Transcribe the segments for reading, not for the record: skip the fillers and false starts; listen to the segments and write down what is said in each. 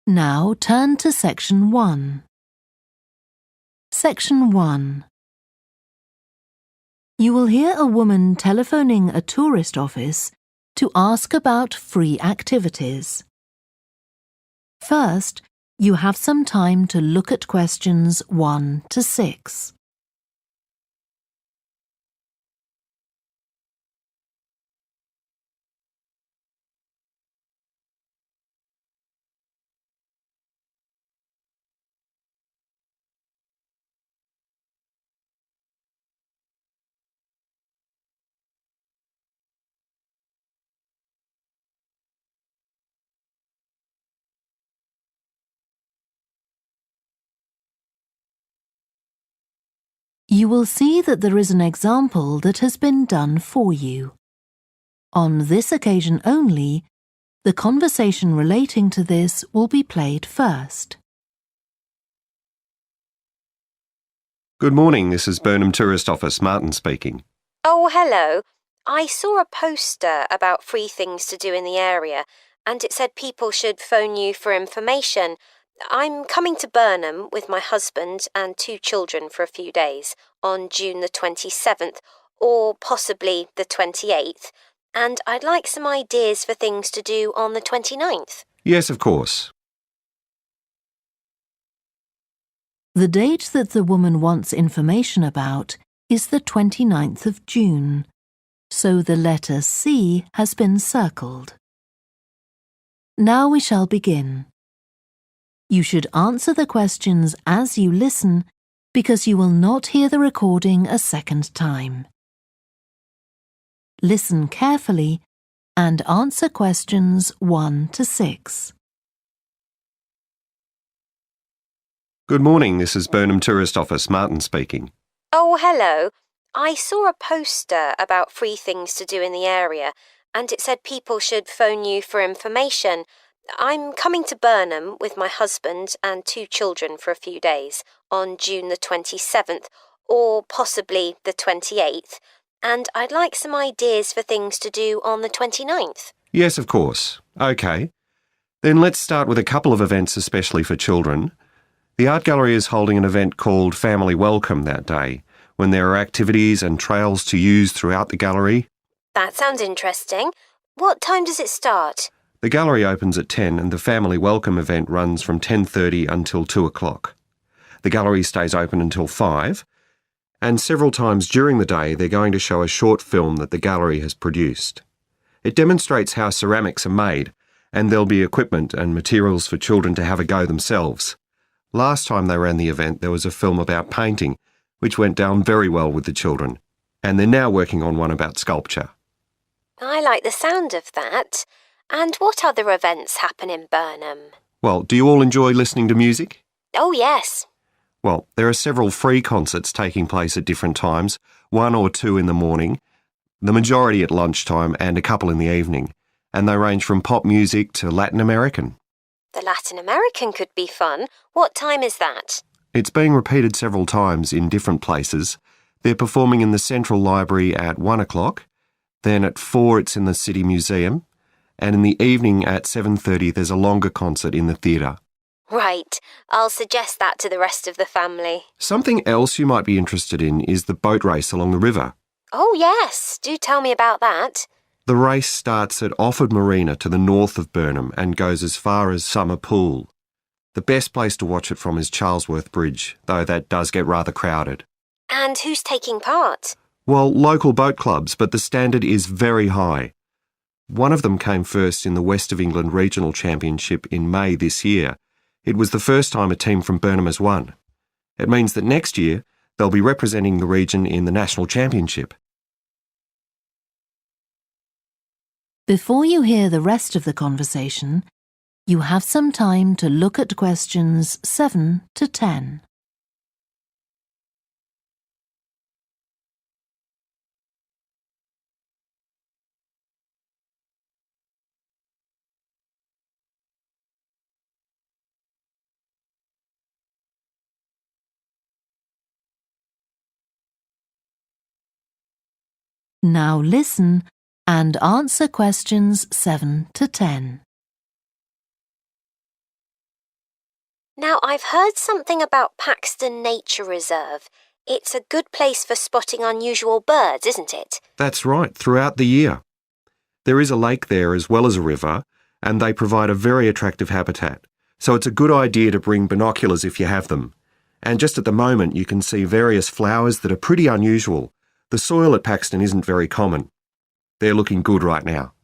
Now turn to Section 1. Section 1. You will hear a woman telephoning a tourist office to ask about free activities. First, you have some time to look at questions 1 to 6. You will see that there is an example that has been done for you. On this occasion only, the conversation relating to this will be played first. Good morning, this is Burnham Tourist Office, Martin speaking. Oh, hello. I saw a poster about free things to do in the area, and it said people should phone you for information. I'm coming to Burnham with my husband and 2 children for a few days on June the 27th, or possibly the 28th, and I'd like some ideas for things to do on the 29th. Yes, of course. The date that the woman wants information about is the 29th of June, so the letter C has been circled. Now we shall begin. You should answer the questions as you listen because you will not hear the recording a second time. Listen carefully and answer questions 1 to 6. Good morning, this is Burnham Tourist Office, Martin speaking. Oh, hello. I saw a poster about free things to do in the area, and it said people should phone you for information. I'm coming to Burnham with my husband and 2 children for a few days on June the 27th, or possibly the 28th, and I'd like some ideas for things to do on the 29th. Yes, of course. OK. Then let's start with a couple of events especially for children. The art gallery is holding an event called Family Welcome that day, when there are activities and trails to use throughout the gallery. That sounds interesting. What time does it start? The gallery opens at 10 and the Family Welcome event runs from 10:30 until 2 o'clock. The gallery stays open until 5, and several times during the day they're going to show a short film that the gallery has produced. It demonstrates how ceramics are made, and there'll be equipment and materials for children to have a go themselves. Last time they ran the event there was a film about painting, which went down very well with the children, and they're now working on one about sculpture. I like the sound of that. And what other events happen in Burnham? Well, do you all enjoy listening to music? Oh, yes. Well, there are several free concerts taking place at different times, 1 or 2 in the morning, the majority at lunchtime and a couple in the evening, and they range from pop music to Latin American. The Latin American could be fun. What time is that? It's being repeated several times in different places. They're performing in the Central Library at 1 o'clock, then at 4 it's in the City Museum, and in the evening at 7:30 there's a longer concert in the theatre. Right. I'll suggest that to the rest of the family. Something else you might be interested in is the boat race along the river. Oh, yes. Do tell me about that. The race starts at Offord Marina to the north of Burnham and goes as far as Summer Pool. The best place to watch it from is Charlesworth Bridge, though that does get rather crowded. And who's taking part? Well, local boat clubs, but the standard is very high. One of them came first in the West of England Regional Championship in May this year. It was the first time a team from Burnham has won. It means that next year they'll be representing the region in the National Championship. Before you hear the rest of the conversation, you have some time to look at questions 7 to 10. Now listen and answer questions 7 to 10. Now, I've heard something about Paxton Nature Reserve. It's a good place for spotting unusual birds, isn't it? That's right, throughout the year. There is a lake there as well as a river, and they provide a very attractive habitat. So it's a good idea to bring binoculars if you have them. And just at the moment you can see various flowers that are pretty unusual. The soil at Paxton isn't very common. They're looking good right now.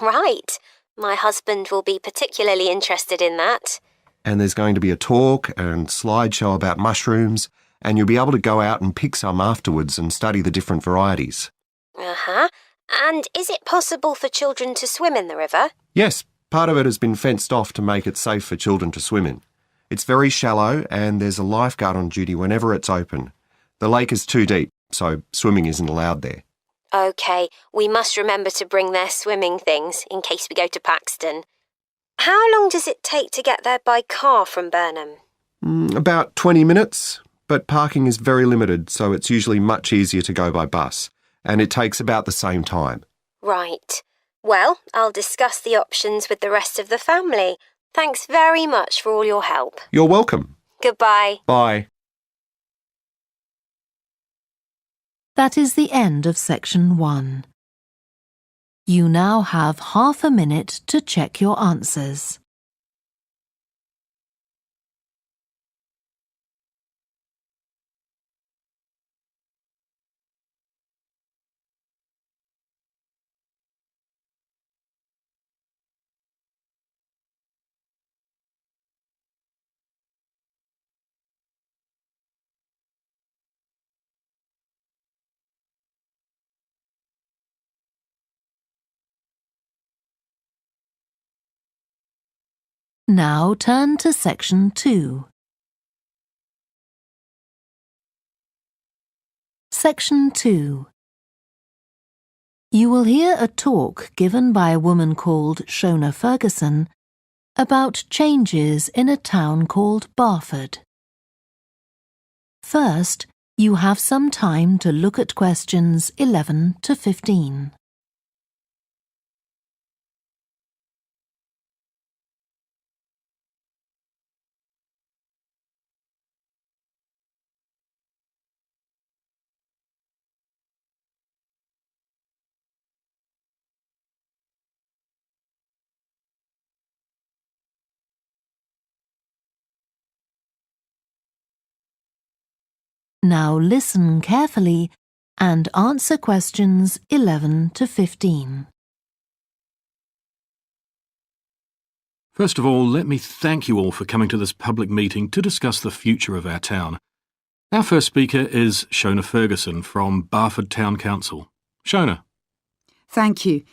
Right. My husband will be particularly interested in that. And there's going to be a talk and slideshow about mushrooms, and you'll be able to go out and pick some afterwards and study the different varieties. Uh-huh. And is it possible for children to swim in the river? Yes, part of it has been fenced off to make it safe for children to swim in. It's very shallow and there's a lifeguard on duty whenever it's open. The lake is too deep, so swimming isn't allowed there. OK, we must remember to bring their swimming things in case we go to Paxton. How long does it take to get there by car from Burnham? About 20 minutes, but parking is very limited, so it's usually much easier to go by bus, and it takes about the same time. Right. Well, I'll discuss the options with the rest of the family. Thanks very much for all your help. You're welcome. Goodbye. Bye. That is the end of section 1. You now have half a minute to check your answers. Now turn to section 2. Section 2. You will hear a talk given by a woman called Shona Ferguson about changes in a town called Barford. First, you have some time to look at questions 11 to 15. Now listen carefully and answer questions 11 to 15. First of all, let me thank you all for coming to this public meeting to discuss the future of our town. Our first speaker is Shona Ferguson from Barford Town Council. Shona. Thank you.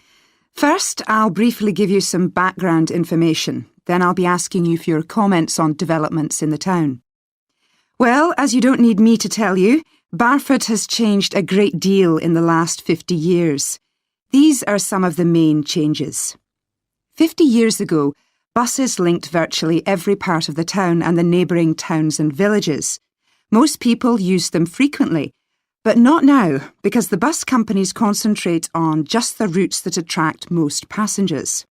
First, I'll briefly give you some background information. Then I'll be asking you for your comments on developments in the town. Well, as you don't need me to tell you, Barford has changed a great deal in the last 50 years. These are some of the main changes. 50 years ago, buses linked virtually every part of the town and the neighbouring towns and villages. Most people used them frequently, but not now, because the bus companies concentrate on just the routes that attract most passengers.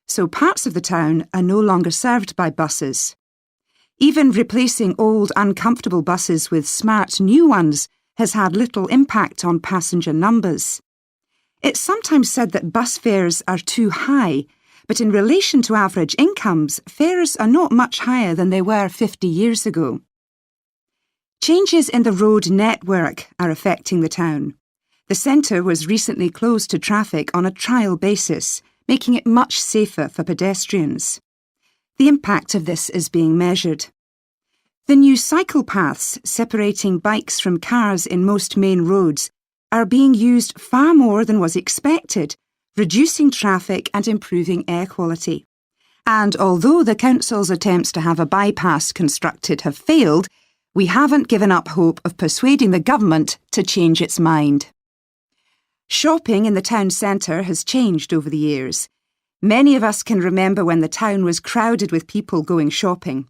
So parts of the town are no longer served by buses. Even replacing old, uncomfortable buses with smart new ones has had little impact on passenger numbers. It's sometimes said that bus fares are too high, but in relation to average incomes, fares are not much higher than they were 50 years ago. Changes in the road network are affecting the town. The centre was recently closed to traffic on a trial basis, making it much safer for pedestrians. The impact of this is being measured. The new cycle paths separating bikes from cars in most main roads are being used far more than was expected, reducing traffic and improving air quality. And although the council's attempts to have a bypass constructed have failed, we haven't given up hope of persuading the government to change its mind. Shopping in the town centre has changed over the years. Many of us can remember when the town was crowded with people going shopping.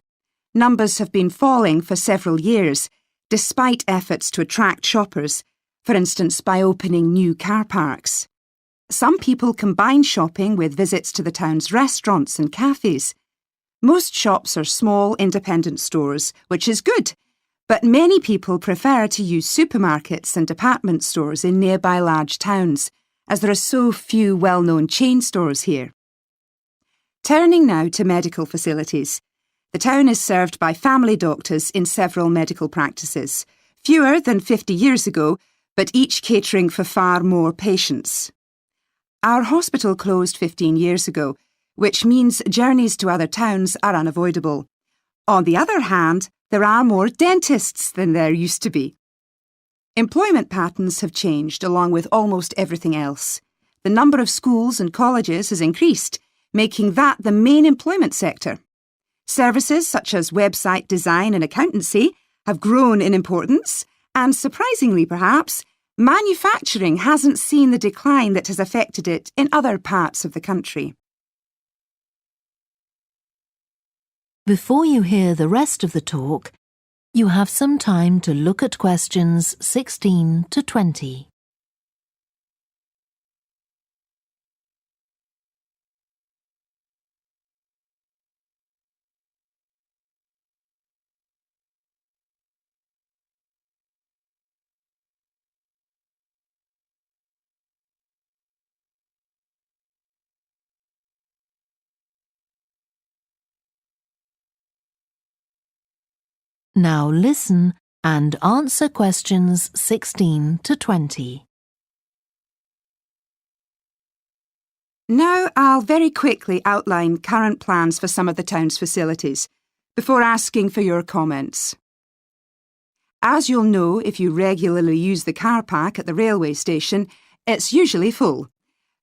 Numbers have been falling for several years, despite efforts to attract shoppers, for instance by opening new car parks. Some people combine shopping with visits to the town's restaurants and cafes. Most shops are small, independent stores, which is good, but many people prefer to use supermarkets and department stores in nearby large towns, as there are so few well-known chain stores here. Turning now to medical facilities. The town is served by family doctors in several medical practices, fewer than 50 years ago, but each catering for far more patients. Our hospital closed 15 years ago, which means journeys to other towns are unavoidable. On the other hand, there are more dentists than there used to be. Employment patterns have changed along with almost everything else. The number of schools and colleges has increased, making that the main employment sector. Services such as website design and accountancy have grown in importance, and surprisingly perhaps, manufacturing hasn't seen the decline that has affected it in other parts of the country. Before you hear the rest of the talk, you have some time to look at questions 16 to 20. Now listen and answer questions 16 to 20. Now I'll very quickly outline current plans for some of the town's facilities, before asking for your comments. As you'll know if you regularly use the car park at the railway station, it's usually full.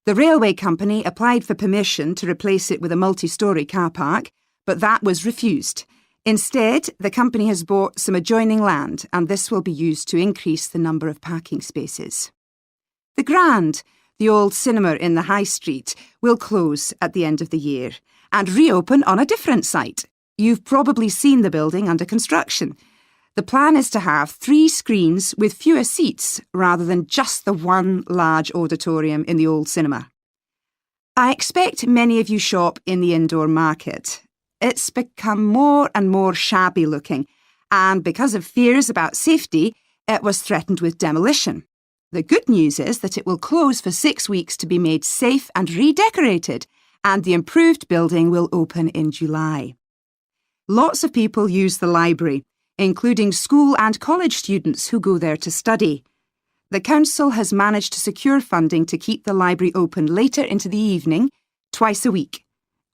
The railway company applied for permission to replace it with a multi-storey car park, but that was refused. Instead, the company has bought some adjoining land, and this will be used to increase the number of parking spaces. The Grand, the old cinema in the High Street, will close at the end of the year and reopen on a different site. You've probably seen the building under construction. The plan is to have 3 screens with fewer seats rather than just the one large auditorium in the old cinema. I expect many of you shop in the indoor market. It's become more and more shabby looking, and because of fears about safety, it was threatened with demolition. The good news is that it will close for 6 weeks to be made safe and redecorated, and the improved building will open in July. Lots of people use the library, including school and college students who go there to study. The council has managed to secure funding to keep the library open later into the evening, twice a week.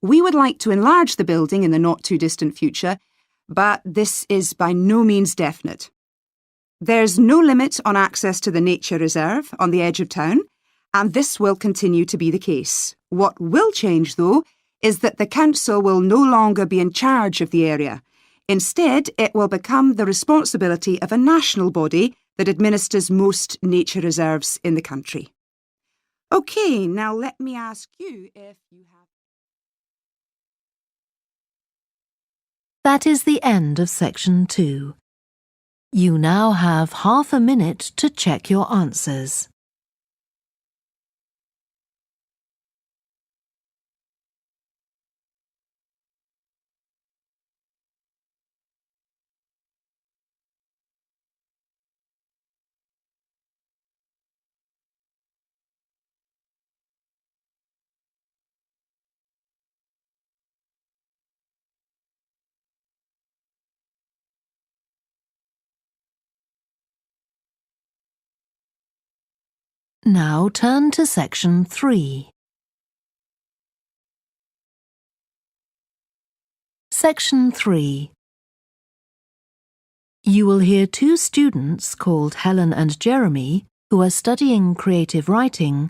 We would like to enlarge the building in the not-too-distant future, but this is by no means definite. There's no limit on access to the nature reserve on the edge of town, and this will continue to be the case. What will change, though, is that the council will no longer be in charge of the area. Instead, it will become the responsibility of a national body that administers most nature reserves in the country. OK, now let me ask you if you have... That is the end of section 2. You now have half a minute to check your answers. Now turn to section 3. Section 3. You will hear 2 students called Helen and Jeremy, who are studying creative writing,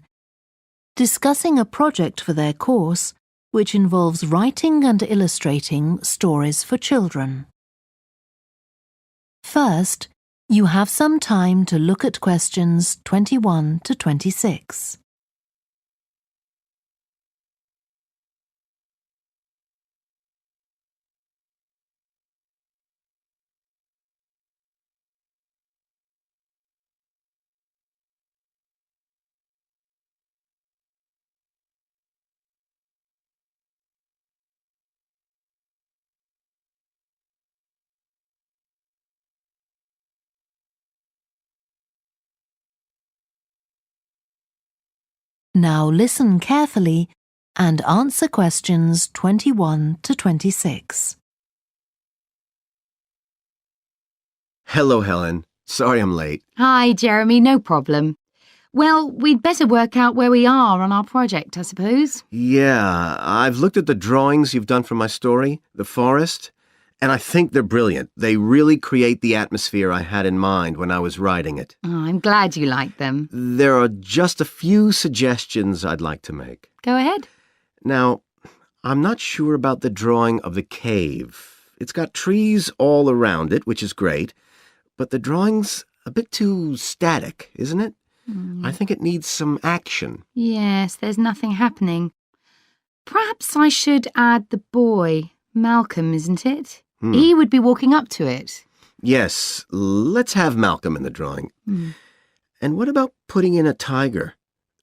discussing a project for their course which involves writing and illustrating stories for children. First, you have some time to look at questions 21 to 26. Now listen carefully and answer questions 21 to 26. Hello, Helen. Sorry I'm late. Hi, Jeremy, no problem. Well, we'd better work out where we are on our project, I suppose. Yeah, I've looked at the drawings you've done for my story, The Forest, and I think they're brilliant. They really create the atmosphere I had in mind when I was writing it. Oh, I'm glad you like them. There are just a few suggestions I'd like to make. Go ahead. Now, I'm not sure about the drawing of the cave. It's got trees all around it, which is great, but the drawing's a bit too static, isn't it? I think it needs some action. Yes, there's nothing happening. Perhaps I should add the boy, Malcolm, isn't it? He would be walking up to it. Yes, let's have Malcolm in the drawing. And what about putting in a tiger?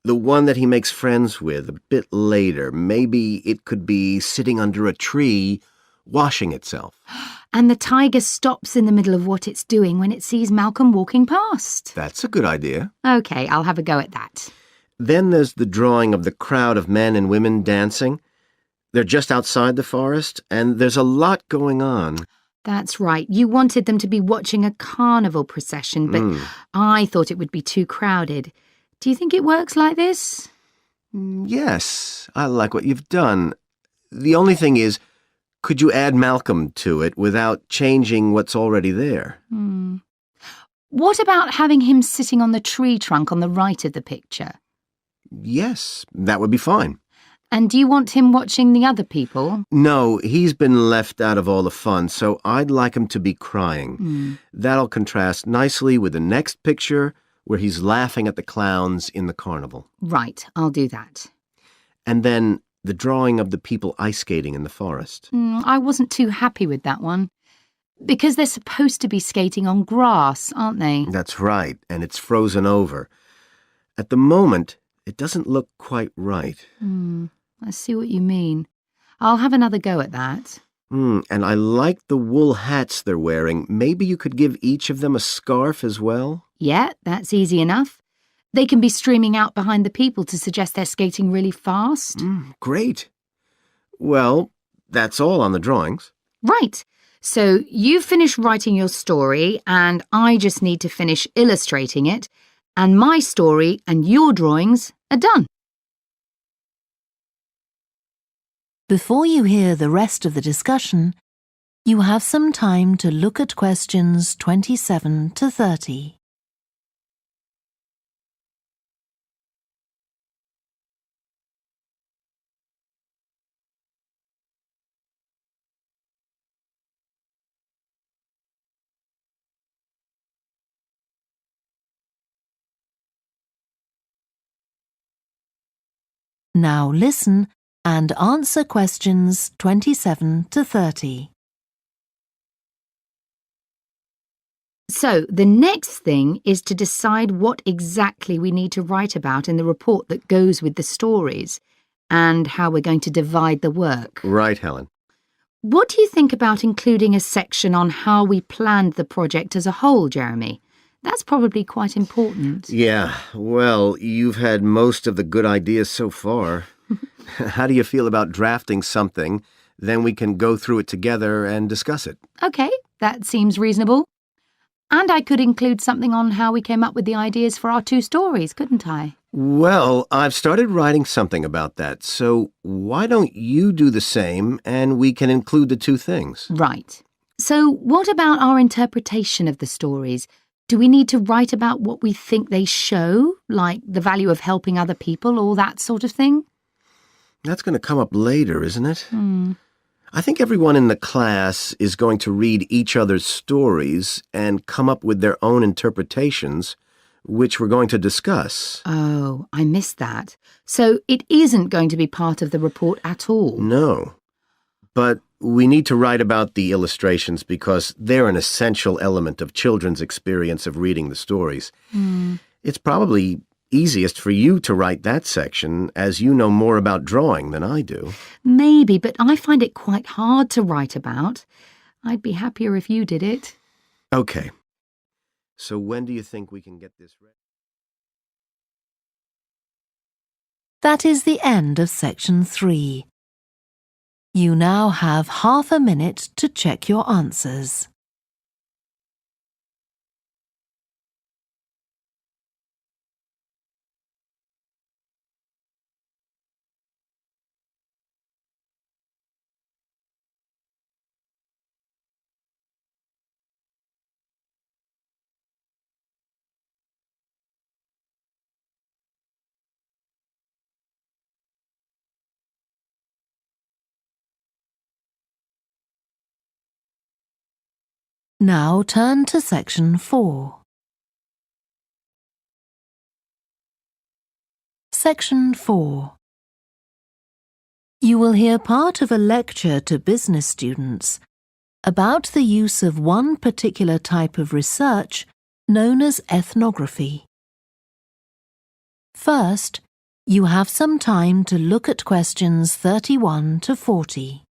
The one that he makes friends with a bit later. Maybe it could be sitting under a tree, washing itself. And the tiger stops in the middle of what it's doing when it sees Malcolm walking past. That's a good idea. OK, I'll have a go at that. Then there's the drawing of the crowd of men and women dancing. They're just outside the forest, and there's a lot going on. That's right. You wanted them to be watching a carnival procession, but I thought it would be too crowded. Do you think it works like this? Yes, I like what you've done. The only thing is, could you add Malcolm to it without changing what's already there? What about having him sitting on the tree trunk on the right of the picture? Yes, that would be fine. And do you want him watching the other people? No, he's been left out of all the fun, so I'd like him to be crying. That'll contrast nicely with the next picture where he's laughing at the clowns in the carnival. Right, I'll do that. And then the drawing of the people ice skating in the forest. I wasn't too happy with that one. Because they're supposed to be skating on grass, aren't they? That's right, and it's frozen over. At the moment, it doesn't look quite right. I see what you mean. I'll have another go at that. And I like the wool hats they're wearing. Maybe you could give each of them a scarf as well? Yeah, that's easy enough. They can be streaming out behind the people to suggest they're skating really fast. Great. Well, that's all on the drawings. Right. So you've finished writing your story and I just need to finish illustrating it, and my story and your drawings are done. Before you hear the rest of the discussion, you have some time to look at questions 27 to 30. Now listen and answer questions 27 to 30. So the next thing is to decide what exactly we need to write about in the report that goes with the stories and how we're going to divide the work. Right, Helen. What do you think about including a section on how we planned the project as a whole, Jeremy? That's probably quite important. Yeah, well, you've had most of the good ideas so far. How do you feel about drafting something? Then we can go through it together and discuss it. OK, that seems reasonable. And I could include something on how we came up with the ideas for our two stories, couldn't I? Well, I've started writing something about that, so why don't you do the same and we can include the two things? Right. So what about our interpretation of the stories? Do we need to write about what we think they show, like the value of helping other people or that sort of thing? That's going to come up later, isn't it? I think everyone in the class is going to read each other's stories and come up with their own interpretations, which we're going to discuss. Oh, I missed that. So it isn't going to be part of the report at all? No. But we need to write about the illustrations because they're an essential element of children's experience of reading the stories. It's probably easiest for you to write that section, as you know more about drawing than I do. Maybe, but I find it quite hard to write about. I'd be happier if you did it. Okay. So when do you think we can get this ready? That is the end of section 3. You now have half a minute to check your answers. Now turn to section 4. Section 4. You will hear part of a lecture to business students about the use of one particular type of research known as ethnography. First, you have some time to look at questions 31 to 40.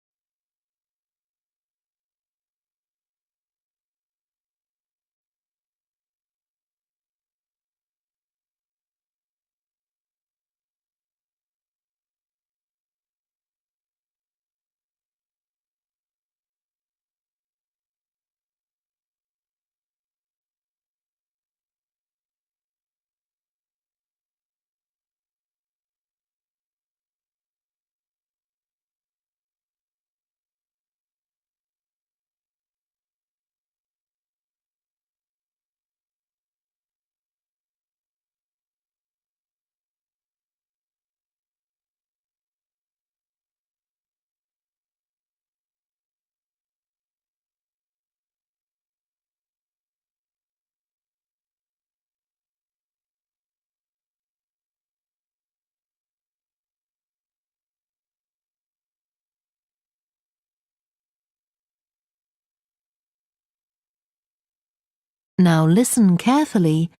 Now listen carefully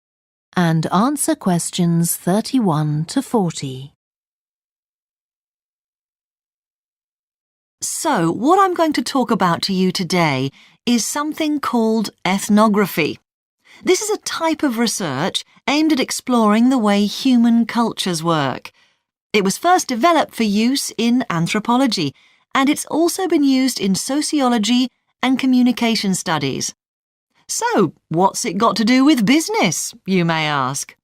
and answer questions 31 to 40. So, what I'm going to talk about to you today is something called ethnography. This is a type of research aimed at exploring the way human cultures work. It was first developed for use in anthropology, and it's also been used in sociology and communication studies. So, what's it got to do with business, you may ask?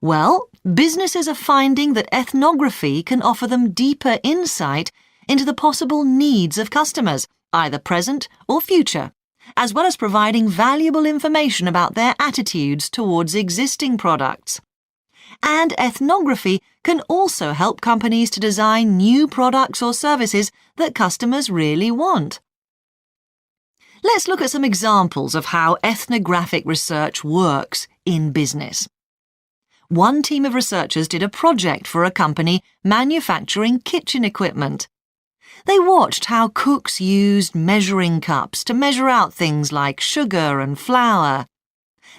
Well, businesses are finding that ethnography can offer them deeper insight into the possible needs of customers, either present or future, as well as providing valuable information about their attitudes towards existing products. And ethnography can also help companies to design new products or services that customers really want. Let's look at some examples of how ethnographic research works in business. One team of researchers did a project for a company manufacturing kitchen equipment. They watched how cooks used measuring cups to measure out things like sugar and flour.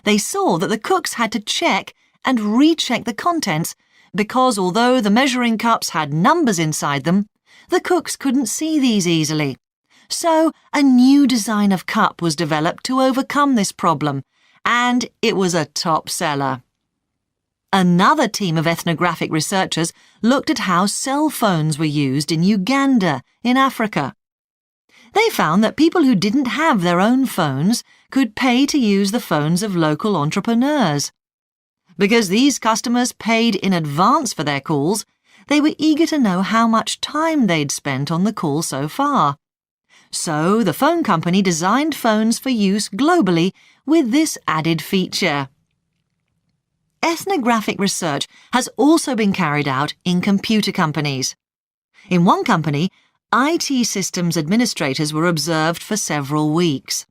They saw that the cooks had to check and recheck the contents because although the measuring cups had numbers inside them, the cooks couldn't see these easily. So a new design of cup was developed to overcome this problem, and it was a top seller. Another team of ethnographic researchers looked at how cell phones were used in Uganda, in Africa. They found that people who didn't have their own phones could pay to use the phones of local entrepreneurs. Because these customers paid in advance for their calls, they were eager to know how much time they'd spent on the call so far. So the phone company designed phones for use globally with this added feature. Ethnographic research has also been carried out in computer companies. In one company, IT systems administrators were observed for several weeks.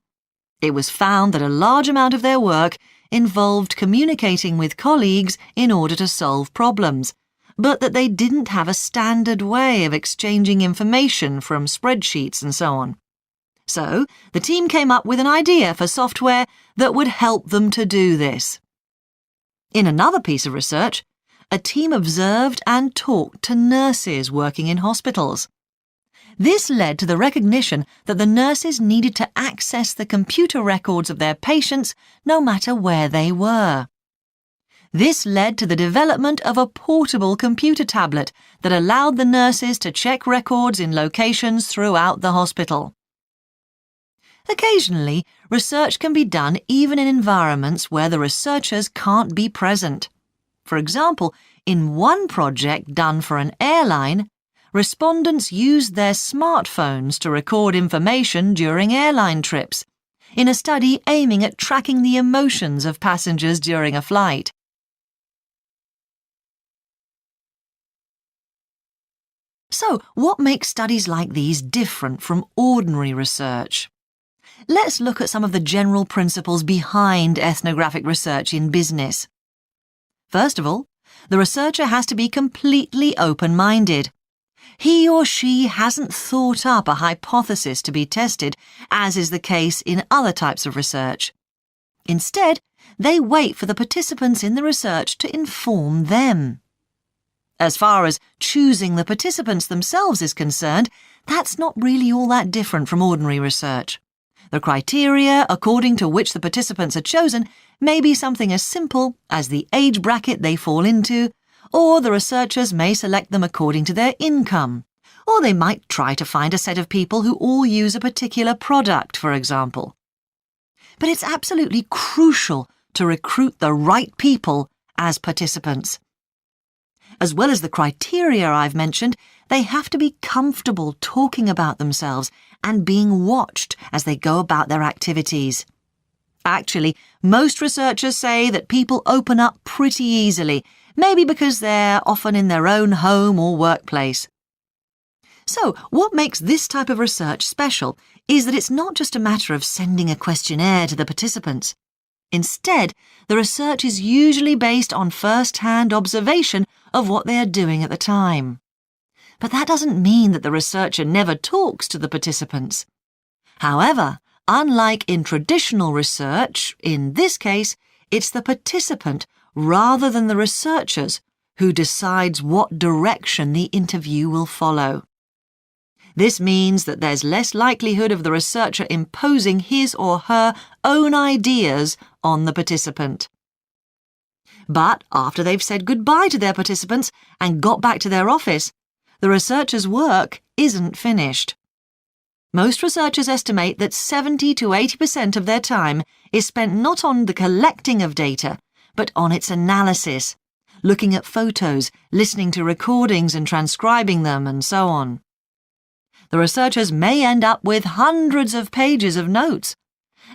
It was found that a large amount of their work involved communicating with colleagues in order to solve problems, but that they didn't have a standard way of exchanging information from spreadsheets and so on. So, the team came up with an idea for software that would help them to do this. In another piece of research, a team observed and talked to nurses working in hospitals. This led to the recognition that the nurses needed to access the computer records of their patients no matter where they were. This led to the development of a portable computer tablet that allowed the nurses to check records in locations throughout the hospital. Occasionally, research can be done even in environments where the researchers can't be present. For example, in one project done for an airline, respondents used their smartphones to record information during airline trips, in a study aiming at tracking the emotions of passengers during a flight. So, what makes studies like these different from ordinary research? Let's look at some of the general principles behind ethnographic research in business. First of all, the researcher has to be completely open-minded. He or she hasn't thought up a hypothesis to be tested, as is the case in other types of research. Instead, they wait for the participants in the research to inform them. As far as choosing the participants themselves is concerned, that's not really all that different from ordinary research. The criteria according to which the participants are chosen may be something as simple as the age bracket they fall into, or the researchers may select them according to their income, or they might try to find a set of people who all use a particular product, for example. But it's absolutely crucial to recruit the right people as participants. As well as the criteria I've mentioned, they have to be comfortable talking about themselves and being watched as they go about their activities. Actually, most researchers say that people open up pretty easily, maybe because they're often in their own home or workplace. So, what makes this type of research special is that it's not just a matter of sending a questionnaire to the participants. Instead, the research is usually based on first-hand observation of what they are doing at the time. But that doesn't mean that the researcher never talks to the participants. However, unlike in traditional research, in this case, it's the participant rather than the researchers who decides what direction the interview will follow. This means that there's less likelihood of the researcher imposing his or her own ideas on the participant. But after they've said goodbye to their participants and got back to their office, the researcher's work isn't finished. Most researchers estimate that 70 to 80% of their time is spent not on the collecting of data, but on its analysis, looking at photos, listening to recordings and transcribing them, and so on. The researchers may end up with hundreds of pages of notes.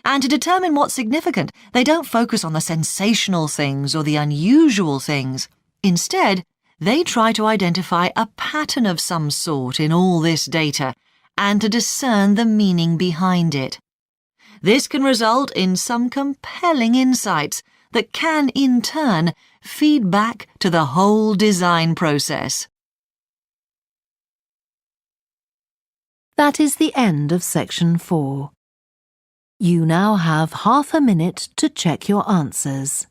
And to determine what's significant, they don't focus on the sensational things or the unusual things. Instead, they try to identify a pattern of some sort in all this data and to discern the meaning behind it. This can result in some compelling insights that can, in turn, feed back to the whole design process. That is the end of section 4. You now have half a minute to check your answers.